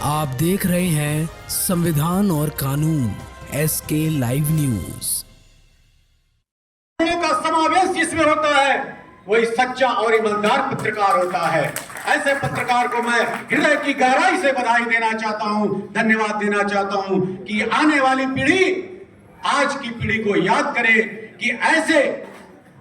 आप देख रहे हैं संविधान और कानून SK लाइव न्यूज। का समावेश जिसमें होता है वही सच्चा और ईमानदार पत्रकार होता है। ऐसे पत्रकार को मैं हृदय की गहराई से बधाई देना चाहता हूं, धन्यवाद देना चाहता हूं कि आने वाली पीढ़ी आज की पीढ़ी को याद करे कि ऐसे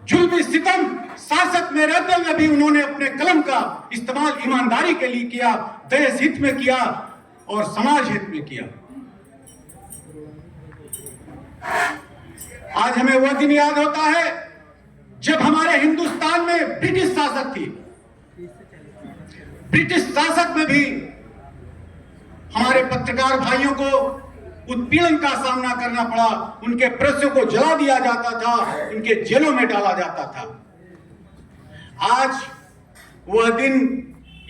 जुल्मी सितम शासक में रहते हुए भी उन्होंने अपने कलम का इस्तेमाल ईमानदारी के लिए किया, देश हित में किया और समाज हित में किया। आज हमें वह दिन याद होता है जब हमारे हिंदुस्तान में ब्रिटिश शासक थी। ब्रिटिश शासक में भी हमारे पत्रकार भाइयों को उत्पीड़न का सामना करना पड़ा, उनके प्रेसों को जला दिया जाता था, उनके जेलों में डाला जाता था। आज वह दिन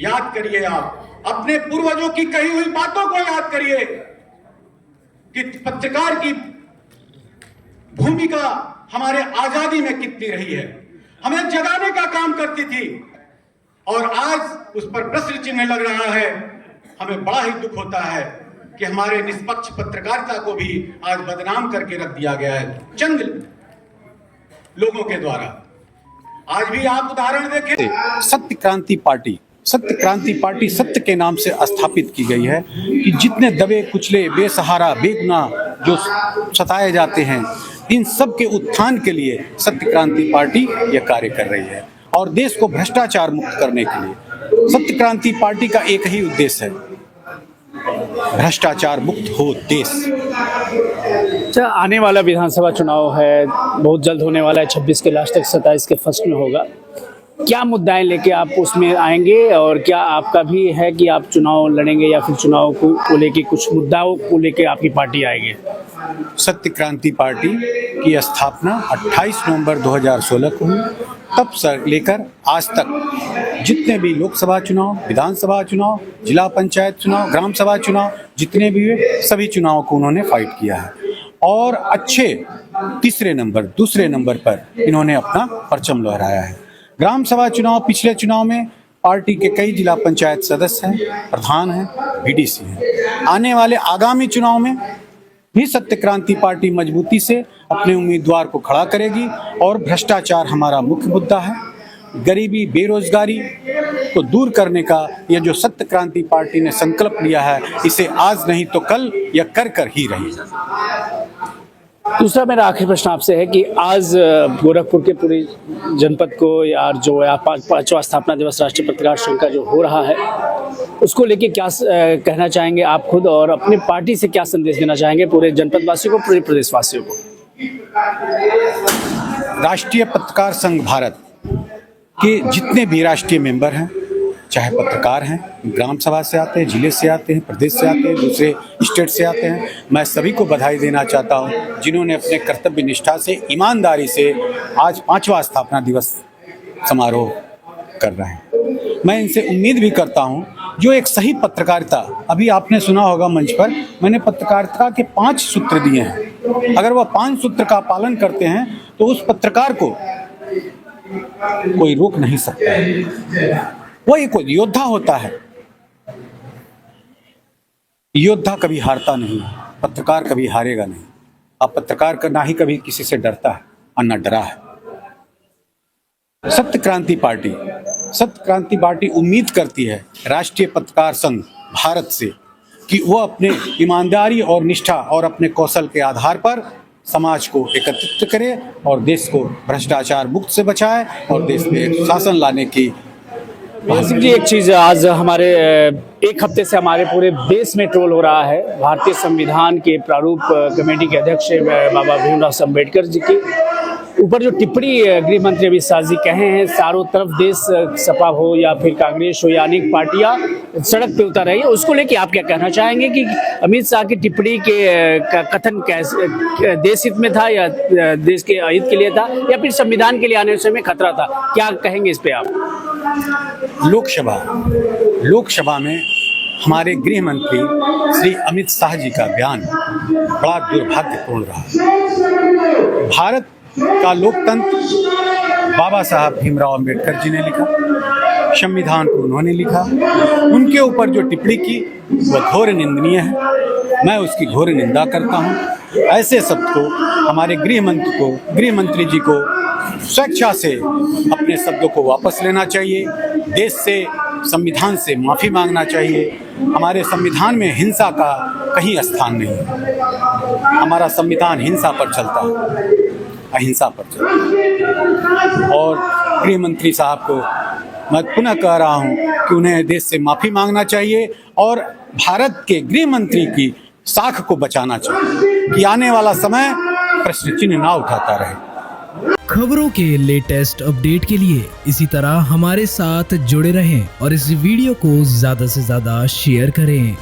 याद करिए, आप अपने पूर्वजों की कही हुई बातों को याद करिए कि पत्रकार की भूमिका हमारे आजादी में कितनी रही है, हमें जगाने का काम करती थी और आज उस पर प्रश्न चिन्ह लग रहा है। हमें बड़ा ही दुख होता है कि हमारे निष्पक्ष पत्रकारिता को भी आज बदनाम करके रख दिया गया है चंद लोगों के द्वारा। आज भी आप उदाहरण देखें, सत्य क्रांति पार्टी सत्य के नाम से स्थापित की गई है कि जितने दबे कुचले बेसहारा बेगुनाह जो सताए जाते हैं, इन सब के उत्थान के लिए सत्य क्रांति पार्टी यह कार्य कर रही है और देश को भ्रष्टाचार मुक्त करने के लिए सत्य क्रांति पार्टी का एक ही उद्देश्य है, भ्रष्टाचार मुक्त हो देश। अच्छा, आने वाला विधानसभा चुनाव है, बहुत जल्द होने वाला है, 26 के लास्ट तक 27 के फर्स्ट में होगा। क्या मुद्दाएं लेके आप उसमें आएंगे और क्या आपका भी है कि आप चुनाव लड़ेंगे या फिर चुनाव को लेके कुछ मुद्दाओं को लेके आपकी पार्टी आएगी? सत्य क्रांति पार्टी की स्थापना 28 नवंबर 2016 को हुई। तब से लेकर आज तक जितने भी लोकसभा चुनाव, विधानसभा चुनाव, जिला पंचायत चुनाव, ग्राम सभा चुनाव जितने भी हुए, सभी चुनावों को उन्होंने फाइट किया है और अच्छे दूसरे नंबर पर इन्होंने अपना परचम लहराया है। ग्राम सभा चुनाव, पिछले चुनाव में पार्टी के कई जिला पंचायत सदस्य हैं, प्रधान हैं, BDC हैं। आने वाले आगामी चुनाव में भी सत्य क्रांति पार्टी मजबूती से अपने उम्मीदवार को खड़ा करेगी और भ्रष्टाचार हमारा मुख्य मुद्दा है। गरीबी, बेरोजगारी को दूर करने का यह जो सत्य क्रांति पार्टी ने संकल्प लिया है, इसे आज नहीं तो कल यह कर ही रही। दूसरा मेरा आखिरी प्रश्न आपसे है कि आज गोरखपुर के पूरे जनपद को यार जो है 5वां स्थापना दिवस राष्ट्रीय पत्रकार संघ का जो हो रहा है, उसको लेके क्या कहना चाहेंगे आप खुद और अपनी पार्टी से क्या संदेश देना चाहेंगे पूरे जनपद वासियों को, पूरे प्रदेश वासियों को? राष्ट्रीय पत्रकार संघ भारत के जितने भी राष्ट्रीय मेंबर हैं, चाहे पत्रकार हैं, ग्राम सभा से आते हैं, जिले से आते हैं, प्रदेश से आते हैं, दूसरे स्टेट से आते हैं, मैं सभी को बधाई देना चाहता हूं जिन्होंने अपने कर्तव्य निष्ठा से, ईमानदारी से आज 5वां स्थापना दिवस समारोह कर रहे हैं। मैं इनसे उम्मीद भी करता हूं जो एक सही पत्रकारिता, अभी आपने सुना होगा मंच पर, मैंने पत्रकारिता के 5 सूत्र दिए हैं। अगर वह 5 सूत्र का पालन करते हैं तो उस पत्रकार को कोई रोक नहीं सकता। वो एक योद्धा होता है। योद्धा कभी हारता नहीं, पत्रकार कभी हारेगा नहीं। अब पत्रकार का ना ही कभी किसी से डरता है और न डरा है। सत्य क्रांति पार्टी उम्मीद करती है राष्ट्रीय पत्रकार संघ भारत से कि वो अपने ईमानदारी और निष्ठा और अपने कौशल के आधार पर समाज को एकत्रित करे और देश को भ्रष्टाचार मुक्त से बचाए और देश में शासन लाने की। जी, एक चीज़ आज हमारे 1 हफ्ते से हमारे पूरे देश में ट्रोल हो रहा है। भारतीय संविधान के प्रारूप कमेटी के अध्यक्ष बाबा भीमराव अम्बेडकर जी की ऊपर जो टिप्पणी गृह मंत्री अमित शाह जी कहे हैं, चारों तरफ देश सपा हो या फिर कांग्रेस हो या अनेक पार्टियां सड़क पे उतर रही है, उसको लेके आप क्या कहना चाहेंगे कि अमित शाह की टिप्पणी के कथन कैसे देश हित में था या देश के हित के लिए था या फिर संविधान के लिए आने में खतरा था? क्या कहेंगे इस पे आप? लोकसभा में हमारे गृह मंत्री श्री अमित शाह जी का बयान बड़ा दुर्भाग्यपूर्ण रहा। भारत का लोकतंत्र बाबा साहब भीमराव अम्बेडकर जी ने लिखा, संविधान को उन्होंने लिखा, उनके ऊपर जो टिप्पणी की वह घोर निंदनीय है। मैं उसकी घोर निंदा करता हूँ। ऐसे शब्द को हमारे गृह मंत्री जी को स्वेच्छा से अपने शब्दों को वापस लेना चाहिए। देश से, संविधान से माफ़ी मांगना चाहिए। हमारे संविधान में हिंसा का कहीं स्थान नहीं है। हमारा संविधान हिंसा पर चलता है, अहिंसा पर चलता है। और गृह मंत्री साहब को मैं पुनः कह रहा हूं कि उन्हें देश से माफ़ी मांगना चाहिए और भारत के गृह मंत्री की साख को बचाना चाहिए कि आने वाला समय प्रश्न चिन्ह ना उठाता रहे। खबरों के लेटेस्ट अपडेट के लिए इसी तरह हमारे साथ जुड़े रहें और इस वीडियो को ज्यादा से ज्यादा शेयर करें।